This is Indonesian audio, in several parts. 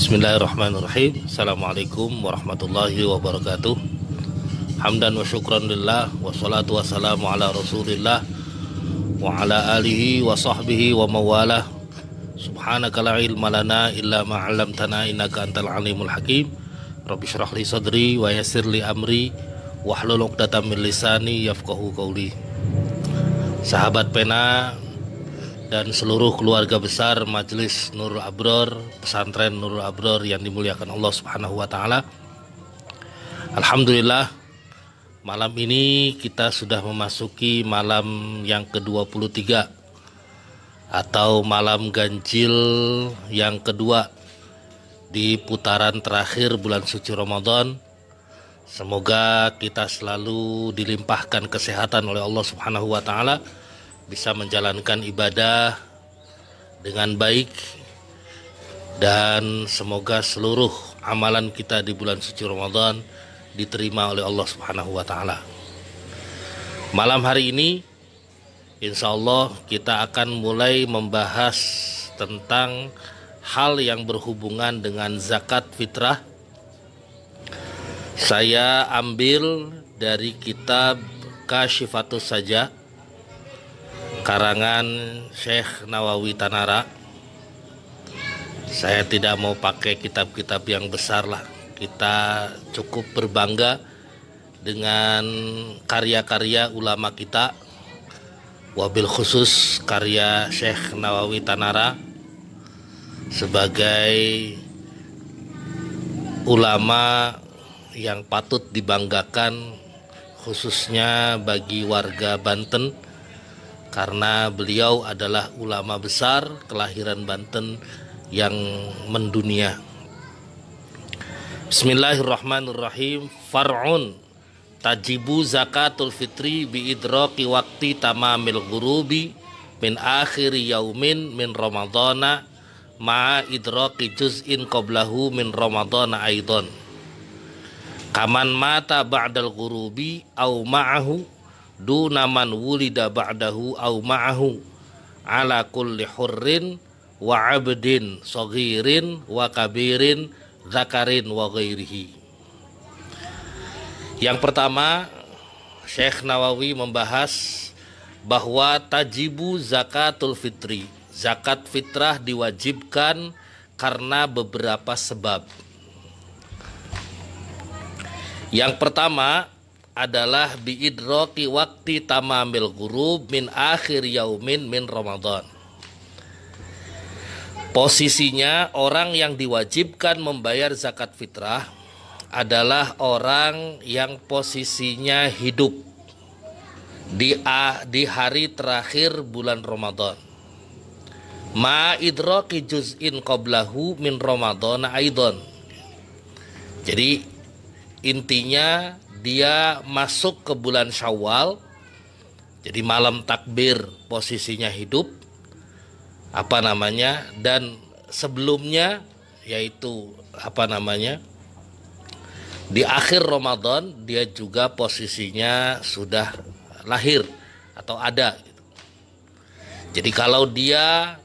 Bismillahirrahmanirrahim. Assalamualaikum warahmatullahi wabarakatuh. Hamdan wa syukran lillah, wassalatu wassalamu ala rasulillah wa ala alihi wa sahbihi wa mawalah. Subhanaka la ilma lana illa ma 'allamtana innaka antal alimul hakim. Rabbi shrah li sadri wa yassir li amri wahlul 'uqdatam min lisani yafqahu qawli. Sahabat pena dan seluruh keluarga besar Majelis Nurul Abror, pesantren Nurul Abror yang dimuliakan Allah Subhanahu wa taala. Alhamdulillah, malam ini kita sudah memasuki malam yang ke-23 atau malam ganjil yang kedua di putaran terakhir bulan suci Ramadan. Semoga kita selalu dilimpahkan kesehatan oleh Allah Subhanahu wa taala, bisa menjalankan ibadah dengan baik, dan semoga seluruh amalan kita di bulan suci Ramadan diterima oleh Allah Subhanahu wa taala. Malam hari ini insya Allah kita akan mulai membahas tentang hal yang berhubungan dengan zakat fitrah. Saya ambil dari kitab Kashifatus Saja karangan Syekh Nawawi Tanara. Saya tidak mau pakai kitab-kitab yang besar lah. Kita cukup berbangga dengan karya-karya ulama kita, wabil khusus karya Syekh Nawawi Tanara sebagai ulama yang patut dibanggakan, khususnya bagi warga Banten, karena beliau adalah ulama besar kelahiran Banten yang mendunia. Bismillahirrahmanirrahim. Far'un tajibu zakatul fitri bi idraki waqti tamamil ghurubi min akhiri yaumin min ramadana ma'a idraki juz'in qablahu min ramadana aidan. Kaman mata ba'dal ghurubi au ma'ahu duna man wulida ba'dahu au ma'ahu ala kulli hurrin wa abdin saghirin wa kabirin zakarin wa ghairihi. Yang pertama, Syekh Nawawi membahas bahwa tajibu zakatul fitri, zakat fitrah diwajibkan karena beberapa sebab. Yang pertama adalah biidraki waqti tamamil ghurub min akhir yaumin min Ramadan. Posisinya orang yang diwajibkan membayar zakat fitrah adalah orang yang posisinya hidup di hari terakhir bulan Ramadan. Ma idraki juz'in qablahu min Ramadan aidan. Jadi intinya dia masuk ke bulan Syawal, jadi malam takbir posisinya hidup, dan sebelumnya yaitu di akhir Ramadan dia juga posisinya sudah lahir atau ada. Jadi kalau dia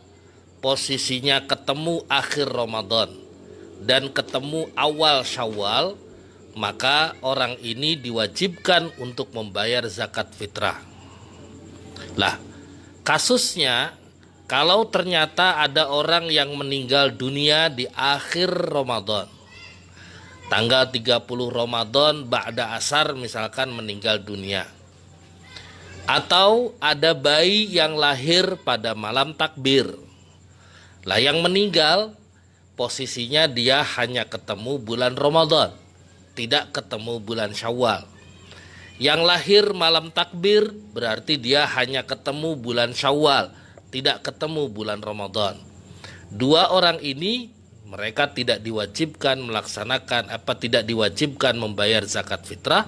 posisinya ketemu akhir Ramadan dan ketemu awal Syawal, maka orang ini diwajibkan untuk membayar zakat fitrah. Lah, kasusnya kalau ternyata ada orang yang meninggal dunia di akhir Ramadan, tanggal 30 Ramadan ba'da asar misalkan meninggal dunia, atau ada bayi yang lahir pada malam takbir. Lah, yang meninggal posisinya dia hanya ketemu bulan Ramadan, tidak ketemu bulan Syawal. Yang lahir malam takbir berarti dia hanya ketemu bulan Syawal, tidak ketemu bulan Ramadan. Dua orang ini mereka tidak diwajibkan tidak diwajibkan membayar zakat fitrah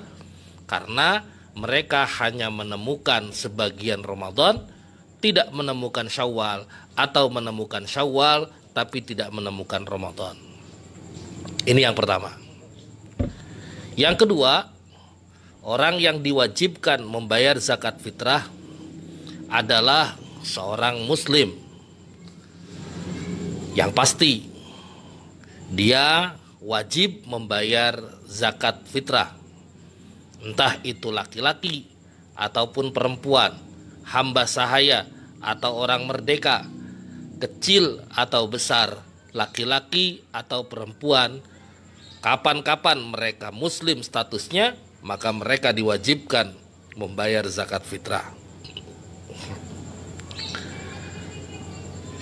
karena mereka hanya menemukan sebagian Ramadan, tidak menemukan Syawal, atau menemukan Syawal tapi tidak menemukan Ramadan. Ini yang pertama. Yang kedua, orang yang diwajibkan membayar zakat fitrah adalah seorang muslim yang pasti dia wajib membayar zakat fitrah. Entah itu laki-laki ataupun perempuan, hamba sahaya atau orang merdeka, kecil atau besar, laki-laki atau perempuan, kapan-kapan mereka muslim statusnya, maka mereka diwajibkan membayar zakat fitrah.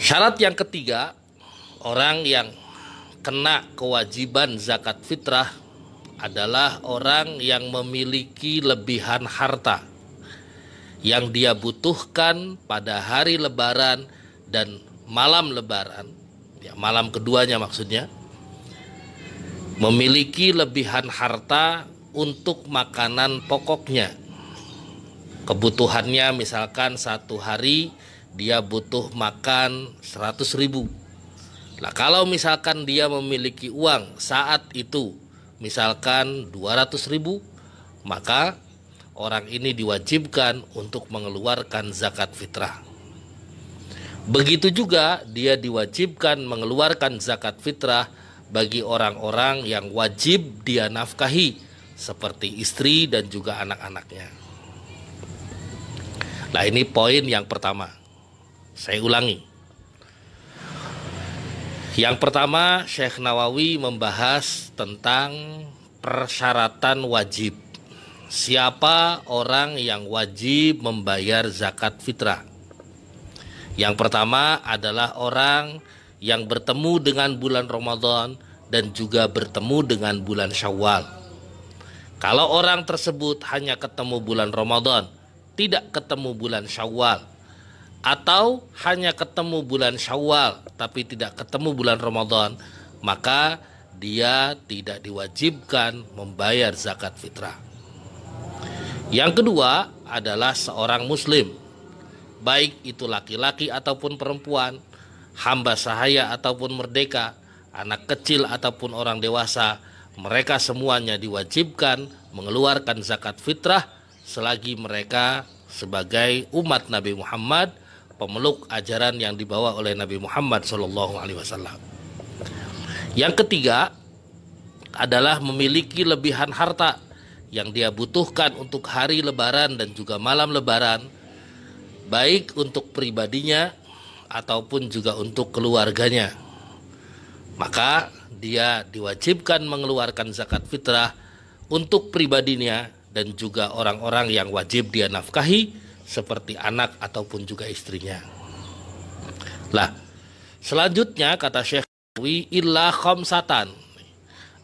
Syarat yang ketiga, orang yang kena kewajiban zakat fitrah adalah orang yang memiliki lebihan harta yang dia butuhkan pada hari lebaran dan malam lebaran, ya, malam keduanya maksudnya, memiliki lebihan harta untuk makanan pokoknya. Kebutuhannya misalkan satu hari dia butuh makan 100.000. Nah, kalau misalkan dia memiliki uang saat itu misalkan 200.000, maka orang ini diwajibkan untuk mengeluarkan zakat fitrah. Begitu juga dia diwajibkan mengeluarkan zakat fitrah bagi orang-orang yang wajib dia nafkahi, seperti istri dan juga anak-anaknya. Nah, ini poin yang pertama. Saya ulangi. Yang pertama, Syekh Nawawi membahas tentang persyaratan wajib. Siapa orang yang wajib membayar zakat fitrah? Yang pertama adalah orang yang bertemu dengan bulan Ramadan dan juga bertemu dengan bulan Syawal. Kalau orang tersebut hanya ketemu bulan Ramadan, tidak ketemu bulan Syawal, atau hanya ketemu bulan Syawal tapi tidak ketemu bulan Ramadan, maka dia tidak diwajibkan membayar zakat fitrah. Yang kedua adalah seorang muslim, baik itu laki-laki ataupun perempuan, hamba sahaya ataupun merdeka, anak kecil ataupun orang dewasa, mereka semuanya diwajibkan mengeluarkan zakat fitrah selagi mereka sebagai umat Nabi Muhammad, pemeluk ajaran yang dibawa oleh Nabi Muhammad SAW. Yang ketiga adalah memiliki lebihan harta yang dia butuhkan untuk hari lebaran dan juga malam lebaran, baik untuk pribadinya ataupun juga untuk keluarganya. Maka dia diwajibkan mengeluarkan zakat fitrah untuk pribadinya dan juga orang-orang yang wajib dia nafkahi, seperti anak ataupun juga istrinya. Lah, selanjutnya kata Syekh Nawawi, illa khamsatan.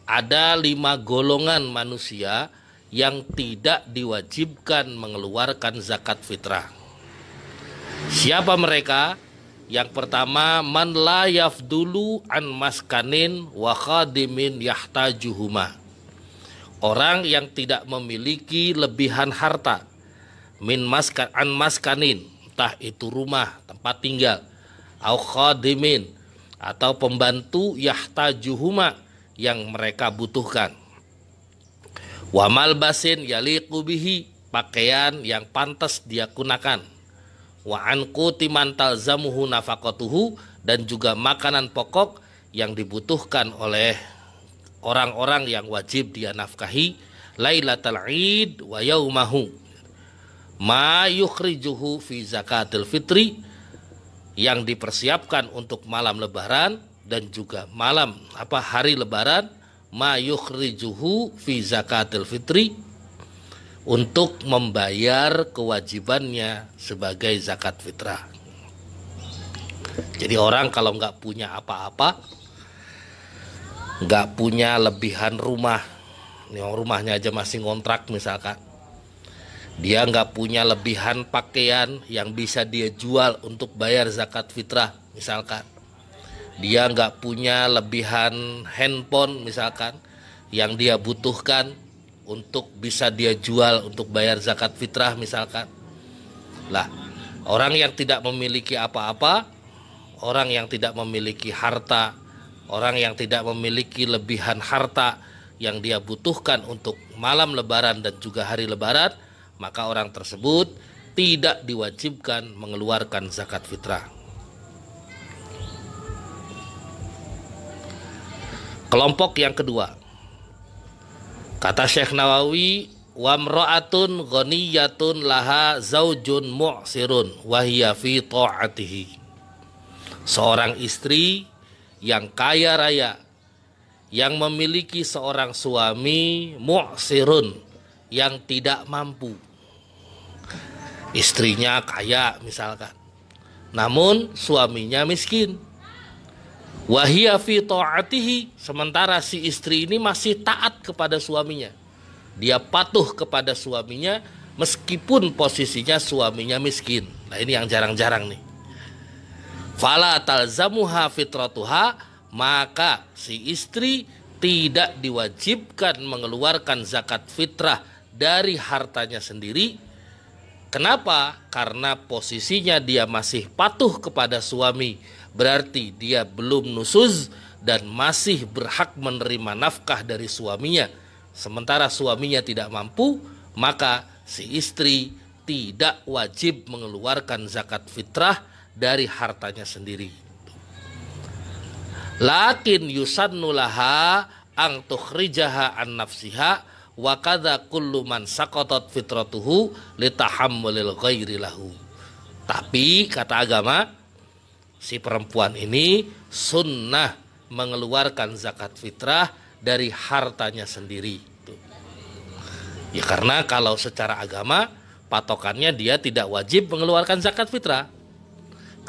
Ada 5 golongan manusia yang tidak diwajibkan mengeluarkan zakat fitrah. Siapa mereka? Yang pertama, man la yafdulu an maskanin wa khadimin yahtajuhuma. Orang yang tidak memiliki lebihan harta an maskanin, entah itu rumah, tempat tinggal, au khadimin, atau pembantu yahtajuhuma, yang mereka butuhkan. Wa malbasin yaliqu bihi, pakaian yang pantas dia gunakan. Wa an quti man talzamuhu nafaqatuhu, dan juga makanan pokok yang dibutuhkan oleh orang-orang yang wajib dia nafkahi, lailatul id wa yaumahu, ma yukhrijuhu fi zakatil fitri, yang dipersiapkan untuk malam lebaran dan juga hari lebaran, ma yukhrijuhu fi zakatil fitri, untuk membayar kewajibannya sebagai zakat fitrah. Jadi orang kalau nggak punya apa-apa, nggak punya lebihan rumah, rumahnya aja masih ngontrak misalkan, dia nggak punya lebihan pakaian yang bisa dia jual untuk bayar zakat fitrah misalkan, dia nggak punya lebihan handphone misalkan yang dia butuhkan untuk bisa dia jual untuk bayar zakat fitrah misalkan. Lah, orang yang tidak memiliki apa-apa, orang yang tidak memiliki harta, orang yang tidak memiliki lebihan harta yang dia butuhkan untuk malam lebaran dan juga hari lebaran, maka orang tersebut tidak diwajibkan mengeluarkan zakat fitrah. Kelompok yang kedua, kata Syekh Nawawi, wamra'atun ghaniyatun laha zaujun mu'sirun wahiya fi ta'atihi. Seorang istri yang kaya raya, yang memiliki seorang suami mu'sirun, yang tidak mampu. Istrinya kaya misalkan, namun suaminya miskin. Wahia fi ta'atihi, sementara si istri ini masih taat kepada suaminya. Dia patuh kepada suaminya meskipun posisinya suaminya miskin. Nah, ini yang jarang-jarang nih. Fala talzamuha fitratuha, maka si istri tidak diwajibkan mengeluarkan zakat fitrah dari hartanya sendiri. Kenapa? Karena posisinya dia masih patuh kepada suami, berarti dia belum nusuz dan masih berhak menerima nafkah dari suaminya. Sementara suaminya tidak mampu, maka si istri tidak wajib mengeluarkan zakat fitrah dari hartanya sendiri. Lakin yusannu laha ang tukhrijaha an nafsiha wa kadza kullu man saqatat fitratuhu litahammulil ghairi lahu. Tapi kata agama, si perempuan ini sunnah mengeluarkan zakat fitrah dari hartanya sendiri. Ya karena kalau secara agama patokannya dia tidak wajib mengeluarkan zakat fitrah,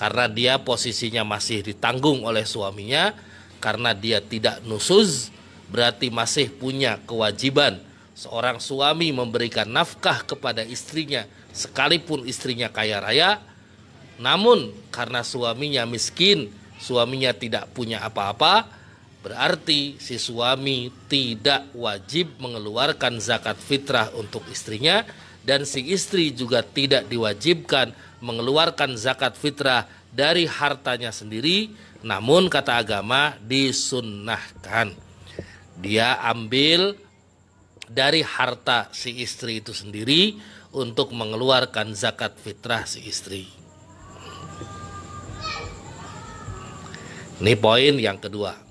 karena dia posisinya masih ditanggung oleh suaminya. Karena dia tidak nusuz, berarti masih punya kewajiban seorang suami memberikan nafkah kepada istrinya sekalipun istrinya kaya raya. Namun karena suaminya miskin, suaminya tidak punya apa-apa, berarti si suami tidak wajib mengeluarkan zakat fitrah untuk istrinya, dan si istri juga tidak diwajibkan mengeluarkan zakat fitrah dari hartanya sendiri. Namun kata agama disunnahkan dia ambil dari harta si istri itu sendiri untuk mengeluarkan zakat fitrah si istri. Ini poin yang kedua.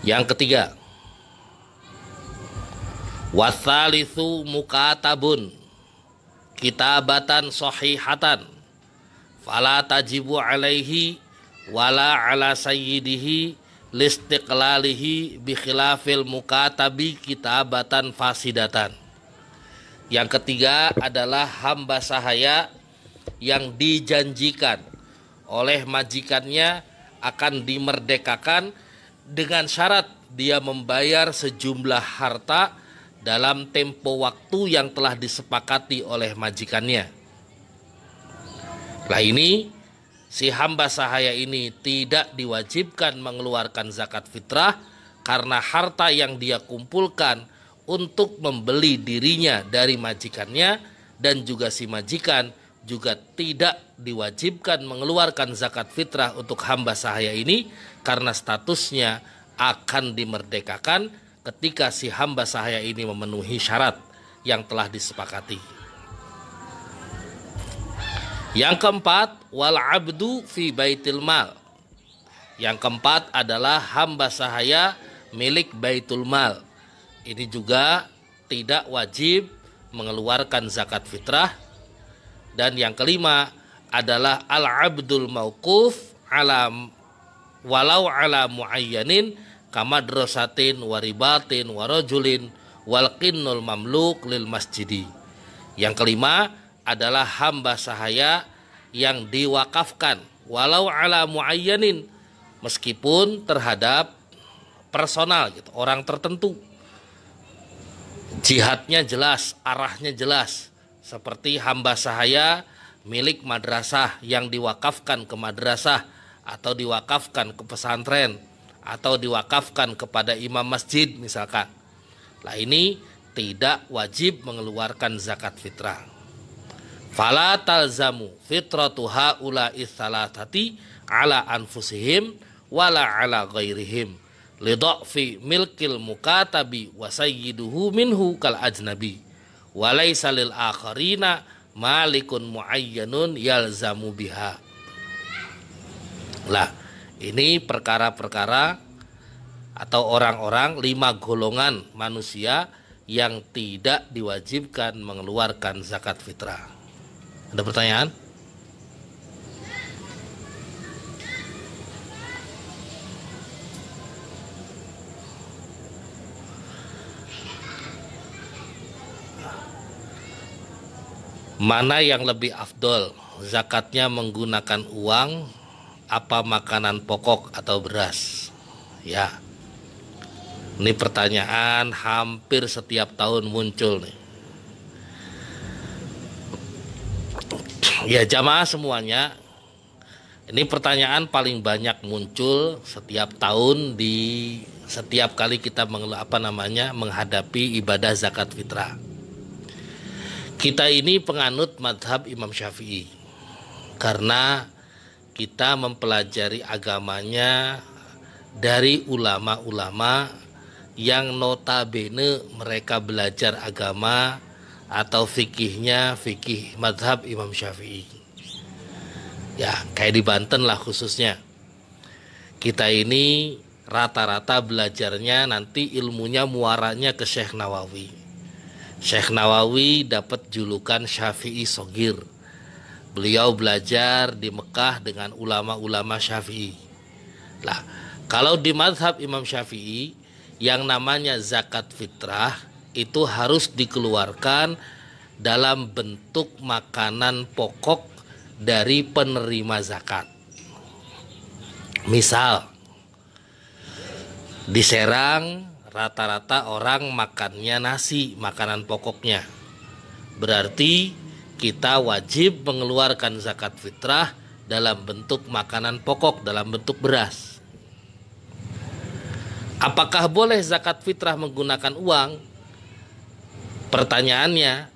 Yang ketiga, watsalitsu mukatabun kitabatan sahihatan fala tajibu alaihi wala ala sayyidihi listiqlalihi bi khilafil mukatabi kitabatan fasidatan. Yang ketiga adalah hamba sahaya yang dijanjikan oleh majikannya akan dimerdekakan dengan syarat dia membayar sejumlah harta dalam tempo waktu yang telah disepakati oleh majikannya. Nah ini si hamba sahaya ini tidak diwajibkan mengeluarkan zakat fitrah karena harta yang dia kumpulkan untuk membeli dirinya dari majikannya, dan juga si majikan juga tidak diwajibkan mengeluarkan zakat fitrah untuk hamba sahaya ini karena statusnya akan dimerdekakan ketika si hamba sahaya ini memenuhi syarat yang telah disepakati. Yang keempat, wal abdu fi baitil mal. Yang keempat adalah hamba sahaya milik baitul mal. Ini juga tidak wajib mengeluarkan zakat fitrah. Dan yang kelima adalah al-abdul mauquf ala walau ala muayyanin kamadrasatin waribatin warajulin walqinnul mamluk lil masjidi. Yang kelima adalah hamba sahaya yang diwakafkan walau ala muayyanin, meskipun terhadap personal gitu, orang tertentu. Jihadnya jelas, arahnya jelas. Seperti hamba sahaya milik madrasah yang diwakafkan ke madrasah, atau diwakafkan ke pesantren, atau diwakafkan kepada imam masjid misalkan. Nah ini tidak wajib mengeluarkan zakat fitrah. Fala talzamu fitratu haula'i thalathati ala anfusihim wala ala ghairihim lidha'fi milkil mukatabi wa sayyiduhu minhu kal ajnabi walaysa lil akharina malikun muayyanun yalzamu biha. Lah, ini perkara-perkara atau orang-orang 5 golongan manusia yang tidak diwajibkan mengeluarkan zakat fitrah. Ada pertanyaan? Mana yang lebih afdol? Zakatnya menggunakan uang, apa makanan pokok atau beras? Ya. Ini pertanyaan hampir setiap tahun muncul nih. Ya jamaah semuanya, ini pertanyaan paling banyak muncul setiap tahun di setiap kali kita menghadapi ibadah zakat fitrah. Kita ini penganut madhab Imam Syafi'i karena kita mempelajari agamanya dari ulama-ulama yang notabene mereka belajar agama atau fikihnya fikih madhab Imam Syafi'i. Ya kayak di Banten lah khususnya. Kita ini rata-rata belajarnya nanti ilmunya muaranya ke Syekh Nawawi. Syekh Nawawi dapat julukan Syafi'i Shogir. Beliau belajar di Mekah dengan ulama-ulama Syafi'i. Lah, kalau di madhab Imam Syafi'i yang namanya zakat fitrah itu harus dikeluarkan dalam bentuk makanan pokok dari penerima zakat. Misal, di Serang rata-rata orang makannya nasi, makanan pokoknya. Berarti kita wajib mengeluarkan zakat fitrah dalam bentuk makanan pokok, dalam bentuk beras. Apakah boleh zakat fitrah menggunakan uang? Pertanyaannya,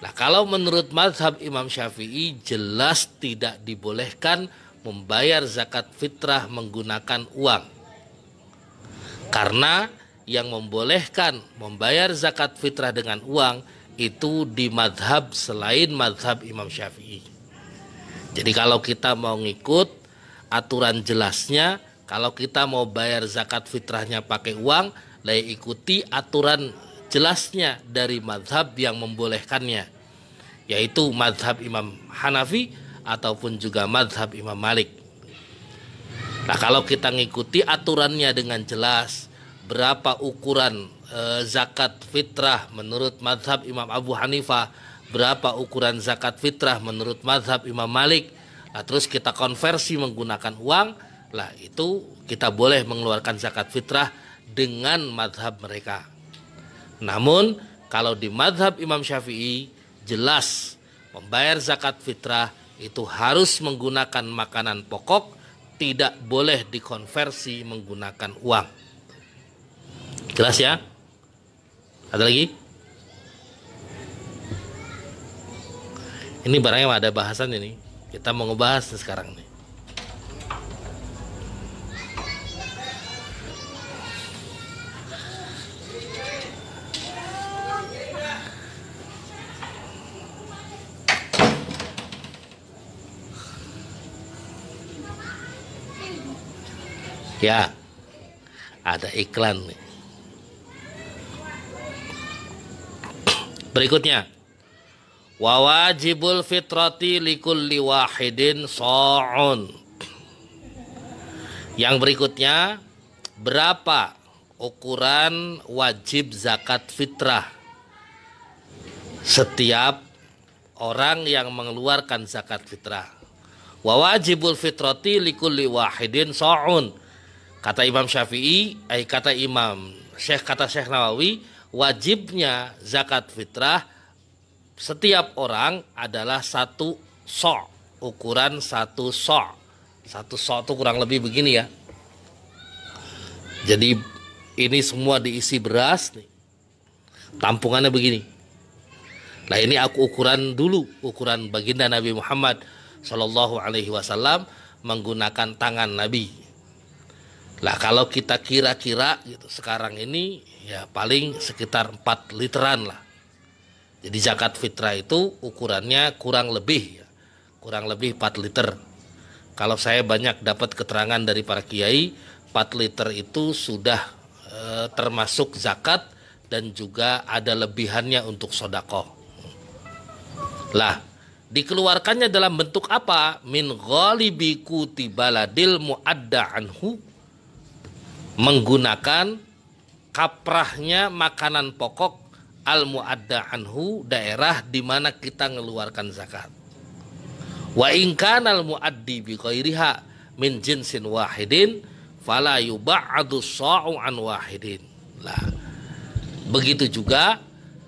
nah kalau menurut mazhab Imam Syafi'i jelas tidak dibolehkan membayar zakat fitrah menggunakan uang. Karena yang membolehkan membayar zakat fitrah dengan uang itu di mazhab selain mazhab Imam Syafi'i. Jadi kalau kita mau ngikut aturan jelasnya, kalau kita mau bayar zakat fitrahnya pakai uang, lah ikuti aturan jelasnya dari mazhab yang membolehkannya, yaitu mazhab Imam Hanafi ataupun juga mazhab Imam Malik. Nah kalau kita ngikuti aturannya dengan jelas, berapa ukuran zakat fitrah menurut mazhab Imam Abu Hanifah, berapa ukuran zakat fitrah menurut mazhab Imam Malik, nah, terus kita konversi menggunakan uang, lah itu kita boleh mengeluarkan zakat fitrah dengan mazhab mereka. Namun kalau di mazhab Imam Syafi'i jelas membayar zakat fitrah itu harus menggunakan makanan pokok, tidak boleh dikonversi menggunakan uang. Jelas ya? Ada lagi? Ini barangnya ada bahasan ini. Kita mau ngebahas sekarang nih. Ya, ada iklan nih. Berikutnya, wa wajibul fitrati likulli wahidin sha'un. Yang berikutnya, berapa ukuran wajib zakat fitrah setiap orang yang mengeluarkan zakat fitrah? Wa wajibul fitrati likulli wahidin sha'un. Kata Imam Syafi'i, kata Syekh Nawawi, wajibnya zakat fitrah setiap orang adalah 1 so', ukuran 1 so'. 1 so' itu kurang lebih begini ya. Jadi ini semua diisi beras nih. Tampungannya begini. Nah ini aku ukuran dulu, ukuran baginda Nabi Muhammad Shallallahu Alaihi Wasallam menggunakan tangan Nabi. Lah kalau kita kira-kira gitu sekarang ini ya paling sekitar 4 literan lah. Jadi zakat fitrah itu ukurannya kurang lebih 4 liter. Kalau saya banyak dapat keterangan dari para kiai, 4 liter itu sudah termasuk zakat dan juga ada lebihannya untuk sedekah. Lah, dikeluarkannya dalam bentuk apa? Min ghalibi kuti baladil muadda anhu, menggunakan kaprahnya makanan pokok al muadda anhu, daerah di mana kita mengeluarkan zakat. Wa in kana al muaddi bi ghairiha min jinsin wahidin fala yub'adu sa'u an wahidin. Lah, begitu juga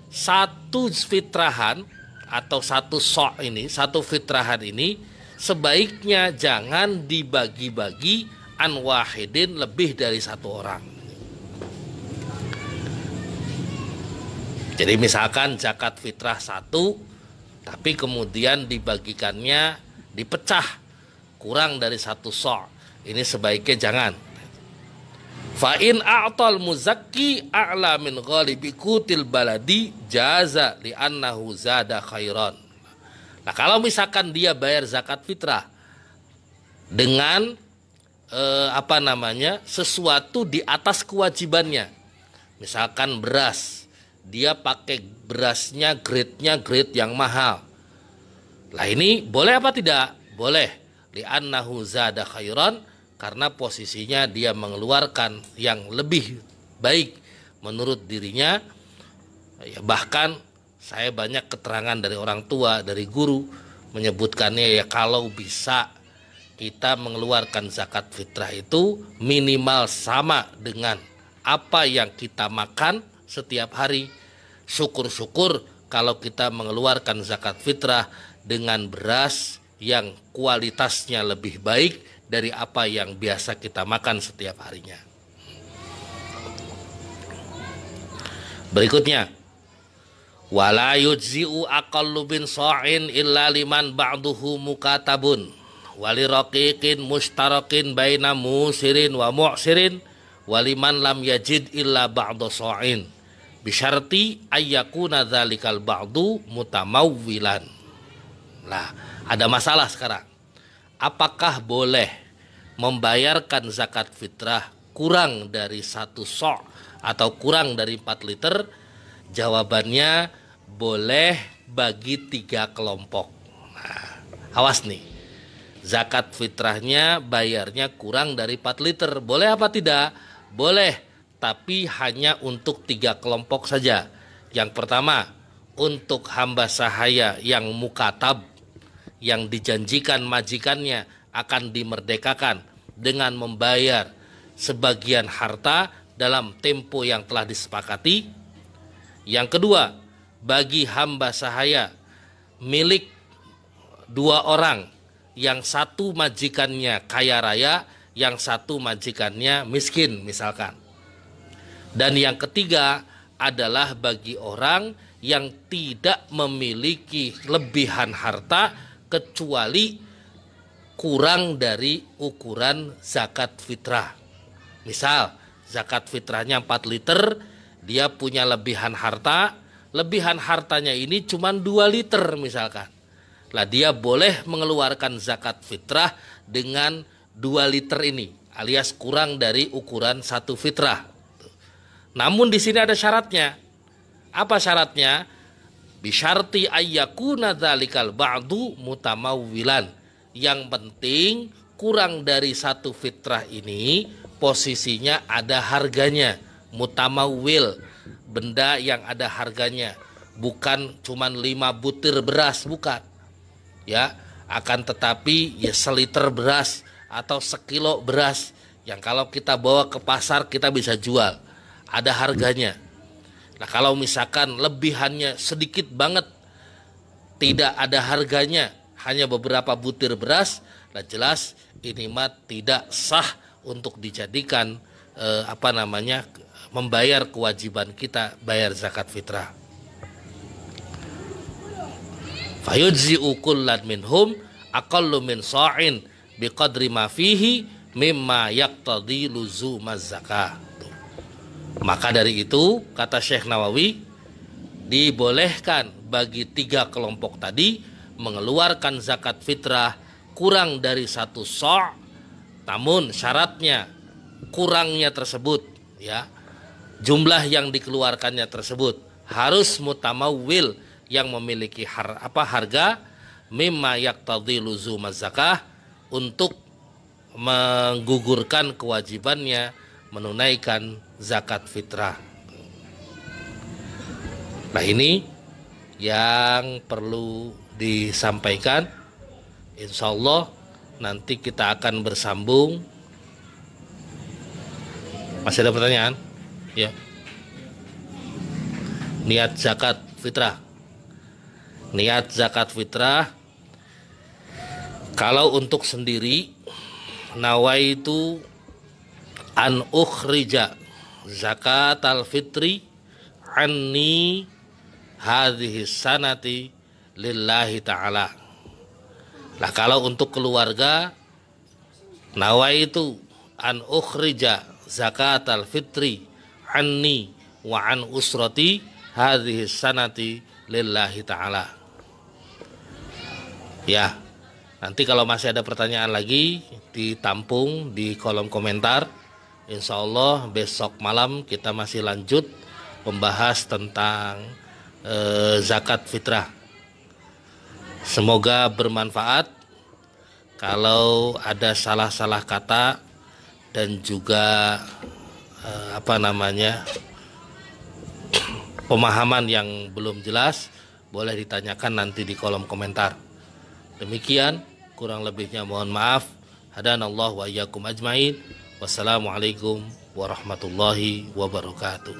satu fitrahan atau satu satu fitrahan ini sebaiknya jangan dibagi-bagi an wahidin, lebih dari 1 orang. Jadi misalkan zakat fitrah 1, tapi kemudian dibagikannya dipecah kurang dari 1 so', ini sebaiknya jangan. Fa in a'tal muzakki a'la min ghalibi kutil baladi jaza li annahu zada khairan. Nah, kalau misalkan dia bayar zakat fitrah dengan sesuatu di atas kewajibannya. Misalkan beras, dia pakai berasnya grade-nya grade yang mahal. Lah ini boleh apa tidak? Boleh. Li annahu zada khairan, karena posisinya dia mengeluarkan yang lebih baik menurut dirinya. Ya, bahkan saya banyak keterangan dari orang tua, dari guru menyebutkannya ya kalau bisa kita mengeluarkan zakat fitrah itu minimal sama dengan apa yang kita makan setiap hari. Syukur-syukur kalau kita mengeluarkan zakat fitrah dengan beras yang kualitasnya lebih baik dari apa yang biasa kita makan setiap harinya. Berikutnya, wala yujzi'u aqallu bin sha'in illa liman ba'duhu mukatabun wali raqiqin mushtarakin baina musirin wa mu'sirin waliman lam yajid illa ba'da sha'in bisyarti ayyakuna dzalikal ba'du mutamawwilan. Nah, ada masalah sekarang. Apakah boleh membayarkan zakat fitrah kurang dari 1 so' atau kurang dari 4 liter? Jawabannya boleh bagi 3 kelompok. Nah, awas nih, zakat fitrahnya bayarnya kurang dari 4 liter. Boleh apa tidak? Boleh, tapi hanya untuk 3 kelompok saja. Yang pertama, untuk hamba sahaya yang mukatab, yang dijanjikan majikannya akan dimerdekakan dengan membayar sebagian harta dalam tempo yang telah disepakati. Yang kedua, bagi hamba sahaya milik 2 orang, yang satu majikannya kaya raya, yang satu majikannya miskin misalkan. Dan yang ketiga adalah bagi orang yang tidak memiliki lebihan harta kecuali kurang dari ukuran zakat fitrah. Misal zakat fitrahnya 4 liter, dia punya lebihan harta, lebihan hartanya ini cuma 2 liter misalkan. Lah dia boleh mengeluarkan zakat fitrah dengan 2 liter ini, alias kurang dari ukuran 1 fitrah. Namun di sini ada syaratnya. Apa syaratnya? Bisyarti ayyakuna dzalikal ba'du mutamawwilan. Yang penting kurang dari 1 fitrah ini posisinya ada harganya, mutamawwil, benda yang ada harganya, bukan cuman 5 butir beras, bukan. Ya, akan tetapi ya seliter beras atau sekilo beras yang kalau kita bawa ke pasar kita bisa jual, ada harganya. Nah, kalau misalkan lebihannya sedikit banget, tidak ada harganya, hanya beberapa butir beras, nah jelas ini mah tidak sah untuk dijadikan membayar kewajiban kita bayar zakat fitrah. Fayujzi'u kullan minhum aqallu min sa'in biqadri ma fihi mimma yaqtadi luzumaz zakah. Maka dari itu kata Syekh Nawawi, dibolehkan bagi 3 kelompok tadi mengeluarkan zakat fitrah kurang dari 1 sa', namun syaratnya kurangnya tersebut, ya, jumlah yang dikeluarkannya tersebut harus mutamawil, yang memiliki harga mimma yaqtadi luzumaz zakah, untuk menggugurkan kewajibannya menunaikan zakat fitrah. Nah, ini yang perlu disampaikan. Insya Allah nanti kita akan bersambung. Masih ada pertanyaan? Ya. Niat zakat fitrah. Niat zakat fitrah, kalau untuk sendiri, nawaitu an ukhrija zakat al-fitri anni hadhihi sanati lillahi ta'ala. Nah, kalau untuk keluarga, nawaitu an ukhrija zakat al-fitri anni wa an usrati hadhihi sanati lillahi ta'ala. Ya, nanti kalau masih ada pertanyaan lagi ditampung di kolom komentar. Insya Allah besok malam kita masih lanjut membahas tentang zakat fitrah. Semoga bermanfaat. Kalau ada salah-salah kata dan juga pemahaman yang belum jelas, boleh ditanyakan nanti di kolom komentar. Demikian, kurang lebihnya mohon maaf. Hadanallahu wa iyyakum ajmain. Wassalamualaikum warahmatullahi wabarakatuh.